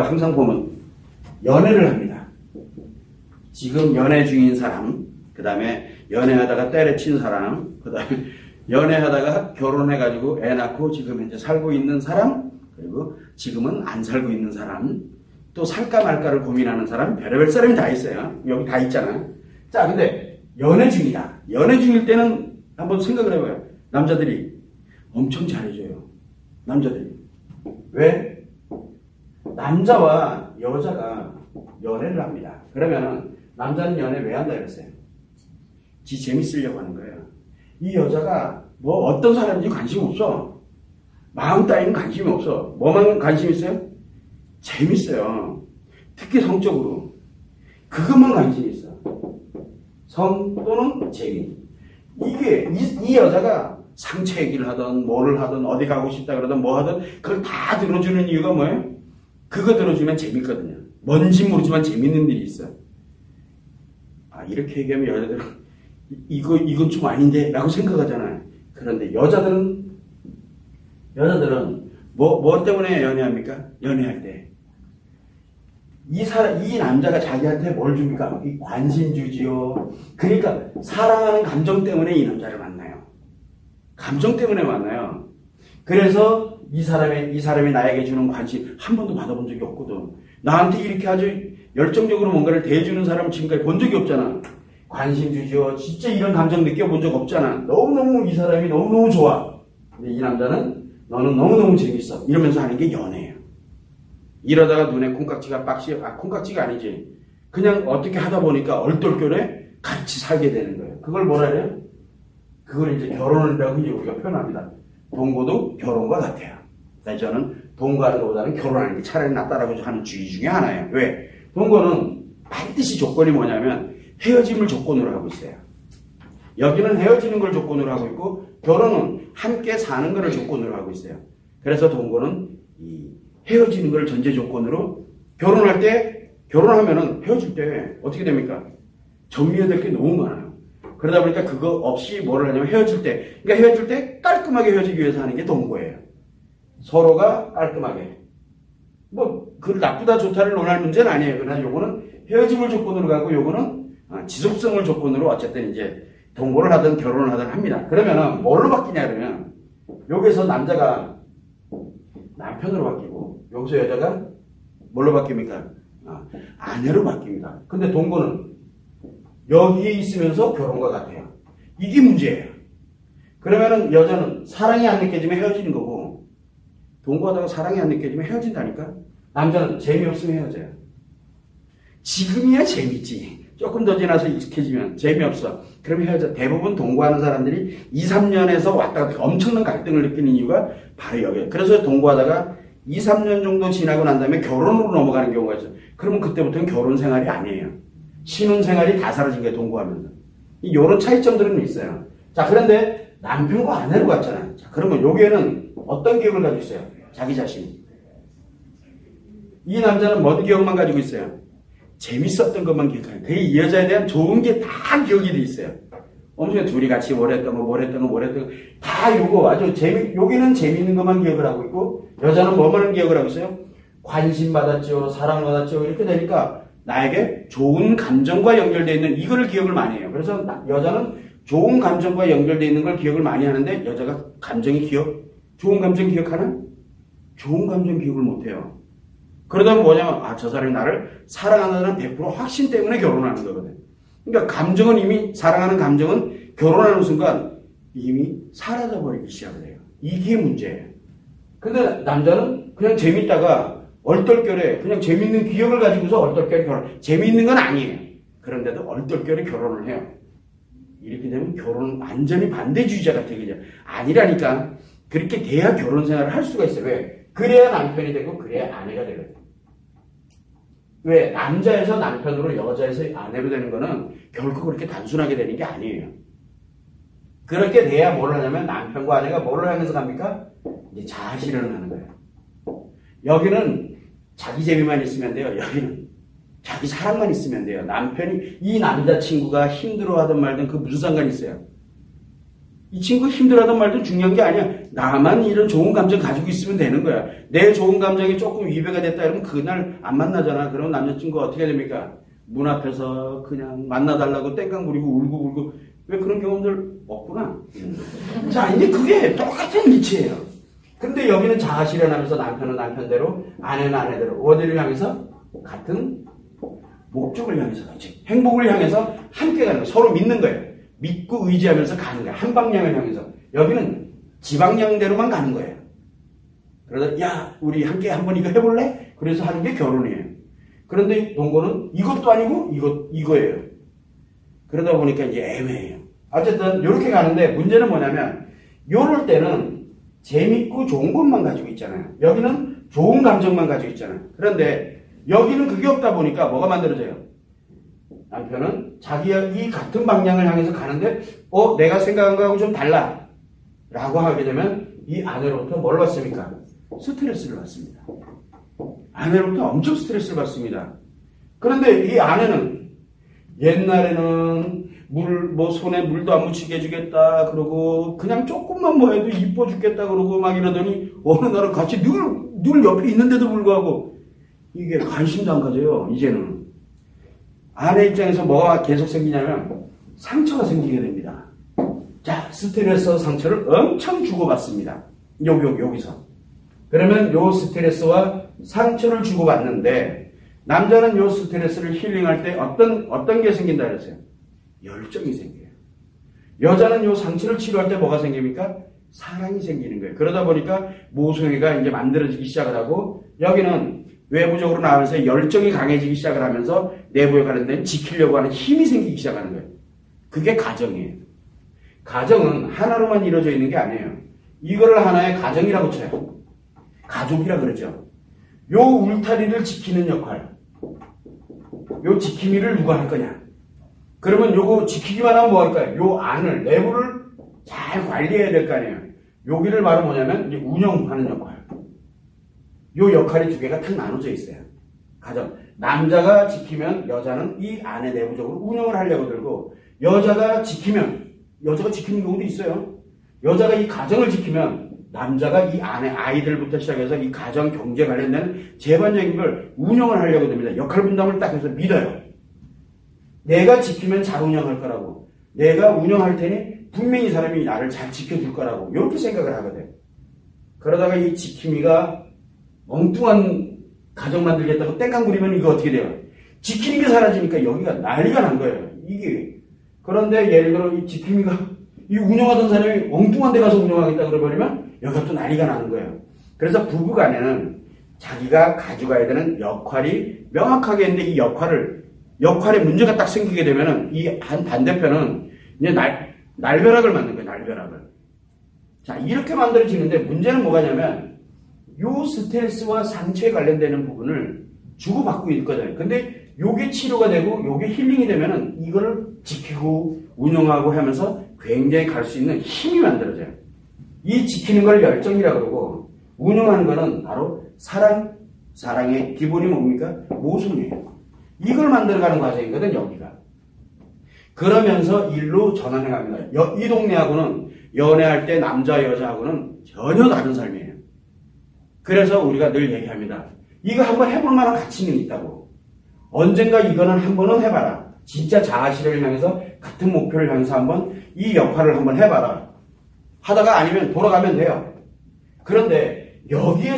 항상 보면 연애를 합니다. 지금 연애 중인 사람, 그 다음에 연애하다가 때려친 사람, 그 다음에 연애하다가 결혼해가지고 애 낳고 지금 현재 살고 있는 사람, 그리고 지금은 안 살고 있는 사람, 또 살까 말까를 고민하는 사람, 별의별 사람이 다 있어요. 여기 다 있잖아요. 자, 근데 연애 중이다. 연애 중일 때는 한번 생각을 해봐요. 남자들이 엄청 잘해줘요. 남자들이. 왜? 남자와 여자가 연애를 합니다. 그러면은 남자는 연애 왜 한다 그랬어요? 지 재밌으려고 하는 거예요. 이 여자가 뭐 어떤 사람인지 관심 없어. 마음 따위는 관심이 없어. 뭐만 관심 있어요? 재밌어요. 특히 성적으로. 그것만 관심이 있어. 성 또는 재미. 이게 이 여자가 상처 얘기를 하든 뭐를 하든 어디 가고 싶다 그러든 뭐 하든 그걸 다 들어주는 이유가 뭐예요? 그거 들어주면 재밌거든요. 뭔지 모르지만 재밌는 일이 있어. 아, 이렇게 얘기하면 여자들은 이건 좀 아닌데 라고 생각하잖아요. 그런데 여자들은 뭐 때문에 연애합니까? 연애할 때 이 남자가 자기한테 뭘 줍니까? 관심 주지요. 그러니까 사랑하는 감정 때문에 이 남자를 만나요. 감정 때문에 만나요. 그래서 이 사람이 나에게 주는 관심 한 번도 받아본 적이 없거든. 나한테 이렇게 아주 열정적으로 뭔가를 대해주는 사람 지금까지 본 적이 없잖아. 관심 주죠. 진짜 이런 감정 느껴본 적 없잖아. 너무너무 이 사람이 너무너무 좋아. 근데 이 남자는 너는 너무너무 재밌어. 이러면서 하는 게 연애예요. 이러다가 눈에 콩깍지가 콩깍지가 아니지. 그냥 어떻게 하다 보니까 얼떨결에 같이 살게 되는 거예요. 그걸 뭐라 해요? 그걸 이제 결혼이라고 이제 우리가 표현합니다. 동거도 결혼과 같아요. 저는 동거하는 것보다는 결혼하는 게 차라리 낫다라고 하는 주의 중에 하나예요. 왜? 동거는 반드시 조건이 뭐냐면 헤어짐을 조건으로 하고 있어요. 여기는 헤어지는 걸 조건으로 하고 있고 결혼은 함께 사는 걸 조건으로 하고 있어요. 그래서 동거는 이 헤어지는 걸 전제 조건으로 결혼하면은 헤어질 때 어떻게 됩니까? 정리해야 될 게 너무 많아요. 그러다 보니까 그거 없이 뭐를 하냐면 헤어질 때 깔끔하게 헤어지기 위해서 하는 게 동거예요. 서로가 깔끔하게. 그 나쁘다 좋다를 논할 문제는 아니에요. 그러나 요거는 헤어짐을 조건으로 가고 요거는 지속성을 조건으로 어쨌든 이제 동거를 하든 결혼을 하든 합니다. 그러면은 뭘로 바뀌냐 그러면 여기서 남자가 남편으로 바뀌고 여기서 여자가 뭘로 바뀝니까? 아내로 바뀝니다. 근데 동거는 여기에 있으면서 결혼과 같아요. 이게 문제예요. 그러면은 여자는 사랑이 안 느껴지면 헤어지는 거고 동거하다가 사랑이 안 느껴지면 헤어진다니까? 남자는 재미없으면 헤어져요. 지금이야 재밌지. 조금 더 지나서 익숙해지면 재미없어. 그러면 헤어져. 대부분 동거하는 사람들이 2, 3년에서 왔다 갔다 엄청난 갈등을 느끼는 이유가 바로 여기에요. 그래서 동거하다가 2, 3년 정도 지나고 난 다음에 결혼으로 넘어가는 경우가 있어요. 그러면 그때부터는 결혼 생활이 아니에요. 신혼 생활이 다 사라진 거예요. 동거하면서. 이런 차이점들은 있어요. 자, 그런데 남편과 아내로 갔잖아요. 자, 그러면 여기에는 어떤 기억을 가지고 있어요? 자기 자신. 이 남자는 뭔 기억만 가지고 있어요? 재밌었던 것만 기억해요. 이 여자에 대한 좋은 게 다 기억이 돼 있어요. 엄청 둘이 같이 뭘 했던 거, 다 요거 아주 여기는 재밌는 것만 기억을 하고 있고, 여자는 뭐만 기억을 하고 있어요? 관심 받았죠, 사랑 받았죠, 이렇게 되니까 나에게 좋은 감정과 연결되어 있는 이거를 기억을 많이 해요. 그래서 여자는 좋은 감정과 연결되어 있는 걸 기억을 많이 하는데, 여자가 좋은 감정 기억하나? 좋은 감정 기억을 못 해요. 그러다 보면 뭐냐면, 저 사람이 나를 사랑한다는 100% 확신 때문에 결혼하는 거거든. 그러니까 사랑하는 감정은 결혼하는 순간 이미 사라져버리기 시작을 해요. 이게 문제예요. 근데 남자는 그냥 재밌다가 얼떨결에 그냥 재밌는 기억을 가지고서 얼떨결에 재밌는 건 아니에요. 그런데도 얼떨결에 결혼을 해요. 이렇게 되면 결혼은 완전히 반대주의자가 되겠죠. 아니라니까. 그렇게 돼야 결혼 생활을 할 수가 있어요. 왜? 그래야 남편이 되고 그래야 아내가 되거든요. 왜? 남자에서 남편으로 여자에서 아내로 되는 거는 결코 그렇게 단순하게 되는 게 아니에요. 그렇게 돼야 뭘 하냐면 남편과 아내가 뭘 하면서 갑니까? 이제 자아실현을 하는 거예요. 여기는 자기 재미만 있으면 돼요. 여기는 자기 사랑만 있으면 돼요. 남편이 이 남자친구가 힘들어하든 말든 그 무슨 상관이 있어요? 이 친구 힘들어하든 말든 중요한 게 아니야. 나만 이런 좋은 감정 가지고 있으면 되는 거야. 내 좋은 감정이 조금 위배가 됐다 이러면 그날 안 만나잖아. 그러면 남자친구가 어떻게 됩니까? 문 앞에서 그냥 만나달라고 땡깡 부리고 울고 왜 그런 경험들 없구나. 자, 이제 그게 똑같은 이치예요. 근데 여기는 자아 실현하면서 남편은 남편대로 아내는 아내대로 어디를 향해서? 같은 목적을 향해서 그렇지. 행복을 향해서 함께 가는 거예요. 서로 믿는 거예요. 믿고 의지하면서 가는 거예요. 한 방향을 향해서. 여기는 지방령대로만 가는 거예요. 그러다 야 우리 함께 한번 이거 해볼래? 그래서 하는 게 결혼이에요. 그런데 동거는 이것도 아니고 이거예요. 그러다 보니까 이제 애매해요. 어쨌든 이렇게 가는데 문제는 뭐냐면 요럴 때는 재밌고 좋은 것만 가지고 있잖아요. 여기는 좋은 감정만 가지고 있잖아요. 그런데 여기는 그게 없다 보니까 뭐가 만들어져요? 남편은 자기가 이 같은 방향을 향해서 가는데 내가 생각한 거하고 좀 달라 라고 하게 되면 이 아내로부터 뭘 받습니까? 스트레스를 받습니다. 아내로부터 엄청 스트레스를 받습니다. 그런데 이 아내는 옛날에는 손에 물도 안 묻히게 해주겠다 그러고 그냥 조금만 뭐 해도 이뻐 죽겠다 그러고 막 이러더니 어느 날은 같이 늘 옆에 있는데도 불구하고 이게 관심도 안 가져요. 이제는 아내 입장에서 뭐가 계속 생기냐면 상처가 생기게 됩니다. 자, 스트레스 상처를 엄청 주고받습니다. 여기서. 그러면 요 스트레스와 상처를 주고받는데 남자는 요 스트레스를 힐링할 때 어떤 게 생긴다 그랬어요? 열정이 생겨요. 여자는 요 상처를 치료할 때 뭐가 생깁니까? 사랑이 생기는 거예요. 그러다 보니까 모성애가 이제 만들어지기 시작을 하고 여기는 외부적으로 나오면서 열정이 강해지기 시작을 하면서 내부에 관련된 지키려고 하는 힘이 생기기 시작하는 거예요. 그게 가정이에요. 가정은 하나로만 이루어져 있는 게 아니에요. 이거를 하나의 가정이라고 쳐요. 가족이라 그러죠. 요 울타리를 지키는 역할. 요 지킴이를 누가 할 거냐. 그러면 요거 지키기만 하면 뭐 할까요? 요 안을, 내부를 잘 관리해야 될 거 아니에요. 여기를 바로 뭐냐면 이제 운영하는 역할. 요 역할이 두 개가 탁 나눠져 있어요. 가정. 남자가 지키면 여자는 이 안에 내부적으로 운영을 하려고 들고 여자가 지키는 경우도 있어요. 여자가 이 가정을 지키면 남자가 이 안에 아이들부터 시작해서 이 가정 경제 관련된 재반적인 걸 운영을 하려고 듭니다. 역할 분담을 딱 해서 믿어요. 내가 지키면 잘 운영할 거라고. 내가 운영할 테니 분명히 이 사람이 나를 잘 지켜줄 거라고. 이렇게 생각을 하거든. 그러다가 이 지킴이가 엉뚱한 가정 만들겠다고 땡깡 부리면 이거 어떻게 돼요? 지키는 게 사라지니까 여기가 난리가 난 거예요. 이게. 그런데 예를 들어 이 지킴이가 이 운영하던 사람이 엉뚱한 데 가서 운영하겠다 그러버리면 여기가 또 난리가 나는 거예요. 그래서 부부간에는 자기가 가져가야 되는 역할이 명확하게 있는데 이 역할에 문제가 딱 생기게 되면은 이 한 반대편은 이제 날벼락을 만든 거예요. 날벼락을. 자, 이렇게 만들어지는데 문제는 뭐가냐면 요 스트레스와 상처에 관련되는 부분을 주고받고 있거든요. 근데 요게 치료가 되고 요게 힐링이 되면은 이거를 지키고 운영하고 하면서 굉장히 갈 수 있는 힘이 만들어져요. 이 지키는 걸 열정이라고 그러고 운영하는 거는 바로 사랑의 기본이 뭡니까? 모순이에요. 이걸 만들어가는 과정이거든, 여기가. 그러면서 일로 전환해 갑니다. 이 동네하고는 연애할 때 남자, 여자하고는 전혀 다른 삶이에요. 그래서 우리가 늘 얘기합니다. 이거 한번 해볼 만한 가치는 있다고. 언젠가 이거는 한번은 해봐라. 진짜 자아실현을 향해서 같은 목표를 향해서 한번 이 역할을 한번 해봐라. 하다가 아니면 돌아가면 돼요. 그런데 여기에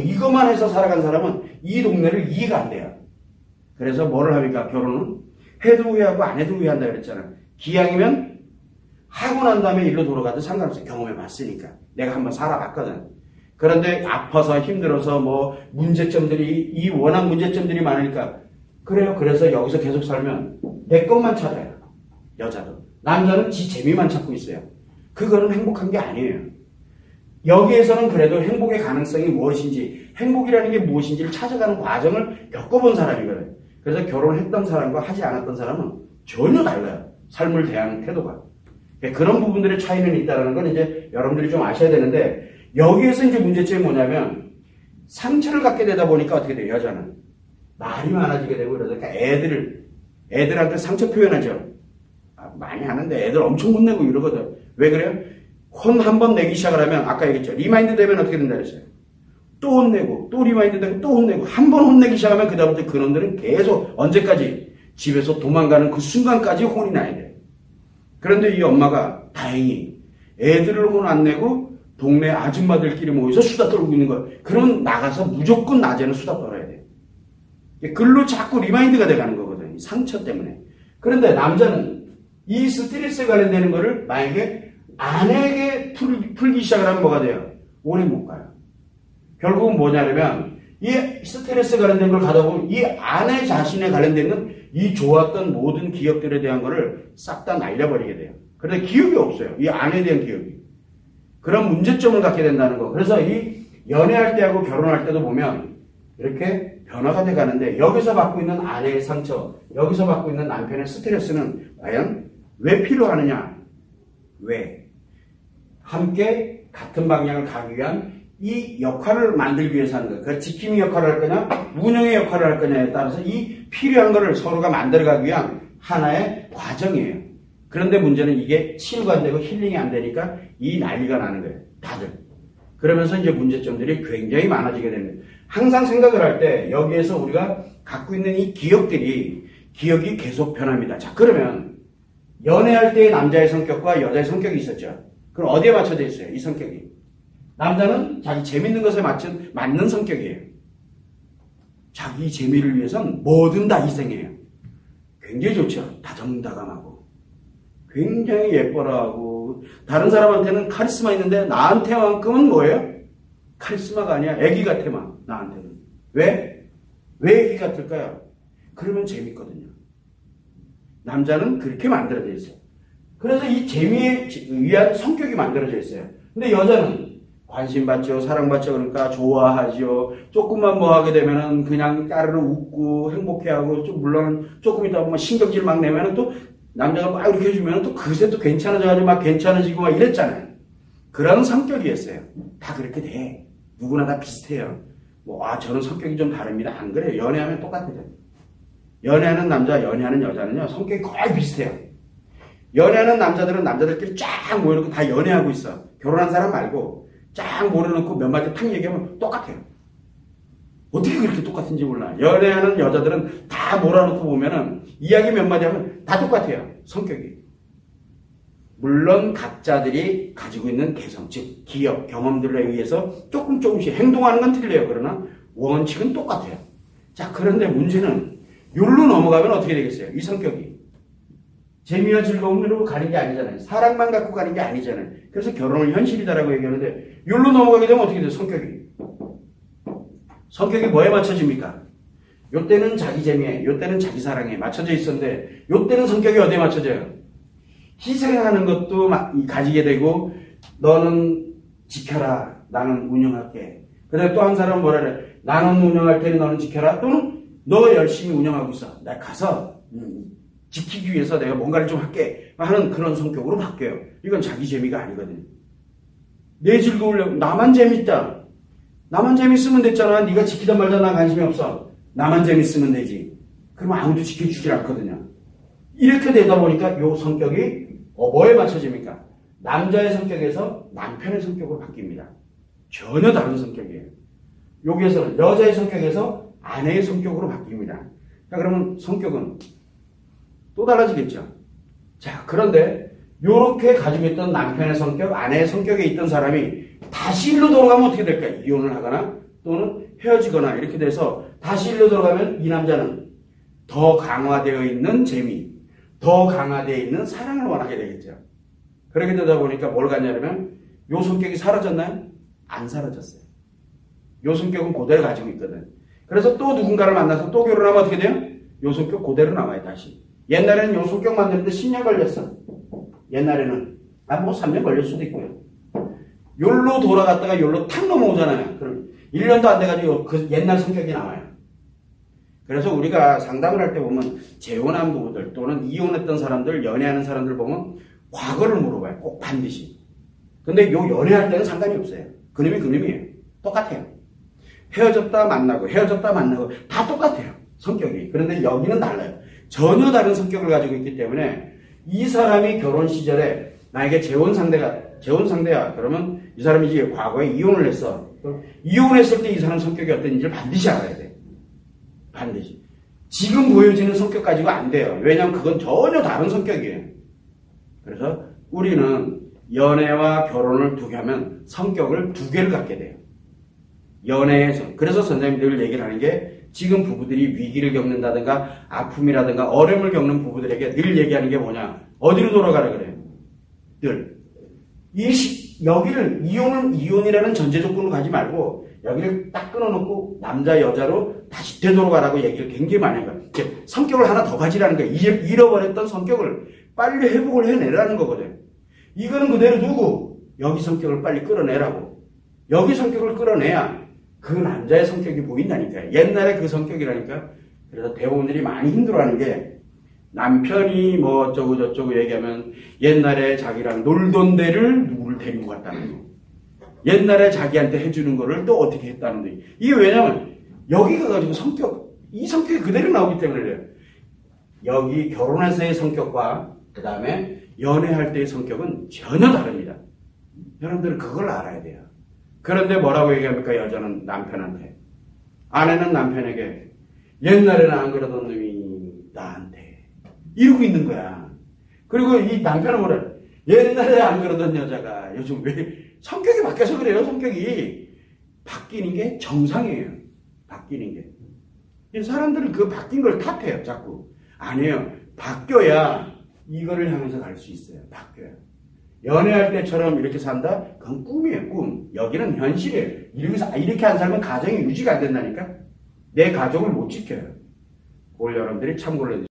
이것만 해서 살아간 사람은 이 동네를 이해가 안 돼요. 그래서 뭐를 합니까? 결혼은 해도 후회하고 안 해도 후회한다 그랬잖아요. 기왕이면 하고 난 다음에 일로 돌아가도 상관없어요. 경험해 봤으니까. 내가 한번 살아봤거든. 그런데 아파서 힘들어서 뭐 문제점들이 워낙 문제점들이 많으니까 그래요. 그래서 여기서 계속 살면 내 것만 찾아요. 여자도. 남자는 지 재미만 찾고 있어요. 그거는 행복한 게 아니에요. 여기에서는 그래도 행복의 가능성이 무엇인지, 행복이라는 게 무엇인지를 찾아가는 과정을 겪어본 사람이거든요. 그래서 결혼했던 사람과 하지 않았던 사람은 전혀 달라요. 삶을 대하는 태도가. 그런 부분들의 차이는 있다는 건 이제 여러분들이 좀 아셔야 되는데, 여기에서 이제 문제점이 뭐냐면, 상처를 갖게 되다 보니까 어떻게 돼요, 여자는? 말이 많아지게 되고, 그러니까 애들한테 상처 표현하죠. 많이 하는데 애들 엄청 혼내고 이러거든. 왜 그래요? 혼 한 번 내기 시작을 하면 아까 얘기했죠. 리마인드 되면 어떻게 된다 그랬어요. 또 혼내고 또 리마인드 되고 또 혼내고 한 번 혼내기 시작하면 그 다음부터 그놈들은 계속 언제까지 집에서 도망가는 그 순간까지 혼이 나야 돼요. 그런데 이 엄마가 다행히 애들을 혼 안 내고 동네 아줌마들끼리 모여서 수다 떨고 있는 거예요. 그러면 나가서 무조건 낮에는 수다 떨어야 돼요. 글로 자꾸 리마인드가 돼가는 거거든요. 상처 때문에. 그런데 남자는 이 스트레스에 관련되는 거를 만약에 아내에게 풀기 시작을 하면 뭐가 돼요? 오래 못 가요. 결국은 뭐냐면 이 스트레스에 관련된 걸 가다 보면 이 아내 자신에 관련되는 이 좋았던 모든 기억들에 대한 거를 싹 다 날려버리게 돼요. 그런데 기억이 없어요. 이 아내에 대한 기억이. 그런 문제점을 갖게 된다는 거. 그래서 이 연애할 때하고 결혼할 때도 보면 이렇게 변화가 돼 가는데 여기서 받고 있는 아내의 상처, 여기서 받고 있는 남편의 스트레스는 과연 왜 필요하느냐? 왜? 함께 같은 방향을 가기 위한 이 역할을 만들기 위해서 하는 거예요. 그 지킴이 역할을 할 거냐, 운영의 역할을 할 거냐에 따라서 이 필요한 거를 서로가 만들어가기 위한 하나의 과정이에요. 그런데 문제는 이게 치유가 안 되고 힐링이 안 되니까 이 난리가 나는 거예요. 다들. 그러면서 이제 문제점들이 굉장히 많아지게 됩니다. 항상 생각을 할 때 여기에서 우리가 갖고 있는 이 기억이 계속 변합니다. 자, 그러면 연애할 때의 남자의 성격과 여자의 성격이 있었죠. 그럼 어디에 맞춰져 있어요? 이 성격이. 남자는 자기 재밌는 것에 맞는 성격이에요. 자기 재미를 위해서는 뭐든 다 희생해요. 굉장히 좋죠. 다정다감하고 굉장히 예뻐라하고 다른 사람한테는 카리스마 있는데 나한테만큼은 뭐예요? 카리스마가 아니야. 애기 같아만 나한테는. 왜? 왜 애기 같을까요? 그러면 재밌거든요. 남자는 그렇게 만들어져 있어요. 그래서 이 재미에 의한 성격이 만들어져 있어요. 근데 여자는 관심받죠, 사랑받죠, 그러니까 좋아하죠. 조금만 뭐 하게 되면은 그냥 까르르 웃고 행복해하고, 좀 물론 조금 있다 보면 신경질 막 내면은 또 남자가 막 이렇게 해주면은 또 그새 또 괜찮아져가지고 막 괜찮아지고 막 이랬잖아요. 그런 성격이었어요. 다 그렇게 돼. 누구나 다 비슷해요. 저는 성격이 좀 다릅니다. 안 그래요. 연애하면 똑같아요. 연애하는 남자, 연애하는 여자는요, 성격이 거의 비슷해요. 연애하는 남자들은 남자들끼리 쫙 모여놓고 다 연애하고 있어. 결혼한 사람 말고 쫙 모여놓고 몇 마디 탁 얘기하면 똑같아요. 어떻게 그렇게 똑같은지 몰라. 연애하는 여자들은 다 몰아놓고 보면은 이야기 몇 마디 하면 다 똑같아요. 성격이. 물론 각자들이 가지고 있는 개성, 즉 기억, 경험들에 의해서 조금씩 행동하는 건 틀려요. 그러나 원칙은 똑같아요. 자, 그런데 문제는 여기로 넘어가면 어떻게 되겠어요? 이 성격이. 재미와 즐거움으로 가는 게 아니잖아요. 사랑만 갖고 가는 게 아니잖아요. 그래서 결혼은 현실이다라고 얘기하는데 여기로 넘어가게 되면 어떻게 돼요? 성격이 뭐에 맞춰집니까? 요때는 자기 재미에, 요때는 자기 사랑에 맞춰져 있었는데 요때는 성격이 어디에 맞춰져요? 희생하는 것도 가지게 되고 너는 지켜라. 나는 운영할게. 그다음에 또 한 사람은 뭐라 그래? 나는 운영할 테니 너는 지켜라. 또는 너 열심히 운영하고 있어. 나 가서 지키기 위해서 내가 뭔가를 좀 할게 하는 그런 성격으로 바뀌어요. 이건 자기 재미가 아니거든요. 내 즐거우려고 나만 재밌다. 나만 재밌으면 됐잖아. 네가 지키다 말다 난 관심이 없어. 나만 재밌으면 되지. 그러면 아무도 지켜주질 않거든요. 이렇게 되다 보니까 요 성격이 뭐에 맞춰집니까? 남자의 성격에서 남편의 성격으로 바뀝니다. 전혀 다른 성격이에요. 여기에서는 여자의 성격에서 아내의 성격으로 바뀝니다. 자, 그러면 성격은 또 달라지겠죠. 자, 그런데 이렇게 가지고 있던 남편의 성격, 아내의 성격에 있던 사람이 다시 일로 돌아가면 어떻게 될까요? 이혼을 하거나 또는 헤어지거나 이렇게 돼서 다시 일로 돌아가면 이 남자는 더 강화되어 있는 재미, 더 강화되어 있는 사랑을 원하게 되겠죠. 그렇게 되다 보니까 뭘 갖냐면 요 성격이 사라졌나요? 안 사라졌어요. 요 성격은 그대로 가지고 있거든. 그래서 또 누군가를 만나서 또 결혼하면 어떻게 돼요? 요 성격 그대로 나와요, 다시. 옛날에는 요 성격 만드는데 10년 걸렸어. 옛날에는. 3년 걸릴 수도 있고요. 요로 돌아갔다가 요로 탁 넘어오잖아요. 그럼 1년도 안 돼가지고 그 옛날 성격이 나와요. 그래서 우리가 상담을 할 때 보면 재혼한 부부들 또는 이혼했던 사람들, 연애하는 사람들 보면 과거를 물어봐요. 꼭 반드시. 근데 요 연애할 때는 상관이 없어요. 그놈이 그놈이에요. 똑같아요. 헤어졌다 만나고 다 똑같아요. 성격이. 그런데 여기는 달라요. 전혀 다른 성격을 가지고 있기 때문에 이 사람이 결혼 시절에 나에게 재혼 상대가 재혼 상대야. 그러면 이 사람이 이제 과거에 이혼을 했어. 이혼했을 때 이 사람 성격이 어떤지를 반드시 알아야 돼. 반드시. 지금 보여지는 성격 가지고 안 돼요. 왜냐하면 그건 전혀 다른 성격이에요. 그래서 우리는 연애와 결혼을 두게 하면 성격을 두 개를 갖게 돼요. 연애에서. 그래서 선생님들 얘기를 하는 게 지금 부부들이 위기를 겪는다든가 아픔이라든가 어려움을 겪는 부부들에게 늘 얘기하는 게 뭐냐. 어디로 돌아가라 그래요. 늘. 여기를 이혼이라는 전제 조건으로 가지 말고 여기를 딱 끊어놓고 남자 여자로 다시 되돌아가라고 얘기를 굉장히 많이 해요. 성격을 하나 더 가지라는 거예요. 잃어버렸던 성격을 빨리 회복을 해내라는 거거든요. 이거는 그대로 두고 여기 성격을 빨리 끌어내라고. 여기 성격을 끌어내야 그 남자의 성격이 보인다니까요. 옛날에 그 성격이라니까. 그래서 대부분들이 많이 힘들어하는 게 남편이 뭐 어쩌고 저쩌고 얘기하면 옛날에 자기랑 놀던 데를 누구를 데리고 갔다는 거. 옛날에 자기한테 해주는 거를 또 어떻게 했다는 거. 이게 왜냐면 여기 가가지고 이 성격이 그대로 나오기 때문에 그래요. 여기 결혼해서의 성격과 그 다음에 연애할 때의 성격은 전혀 다릅니다. 여러분들은 그걸 알아야 돼요. 그런데 뭐라고 얘기합니까? 여자는 남편한테. 아내는 남편에게 옛날에는 안 그러던 놈이 나한테 이러고 있는 거야. 그리고 이 남편은 뭐래? 옛날에 안 그러던 여자가 요즘 왜 성격이 바뀌어서 그래요. 성격이 바뀌는 게 정상이에요. 바뀌는 게. 사람들은 그 바뀐 걸 탓해요. 자꾸. 아니에요. 바뀌어야 이거를 향해서 갈 수 있어요. 바뀌어요. 연애할 때처럼 이렇게 산다? 그건 꿈이에요. 꿈. 여기는 현실이에요. 이렇게 안 살면 가정이 유지가 안 된다니까. 내 가족을 못 지켜요. 그걸 여러분들이 참고를 해주세요.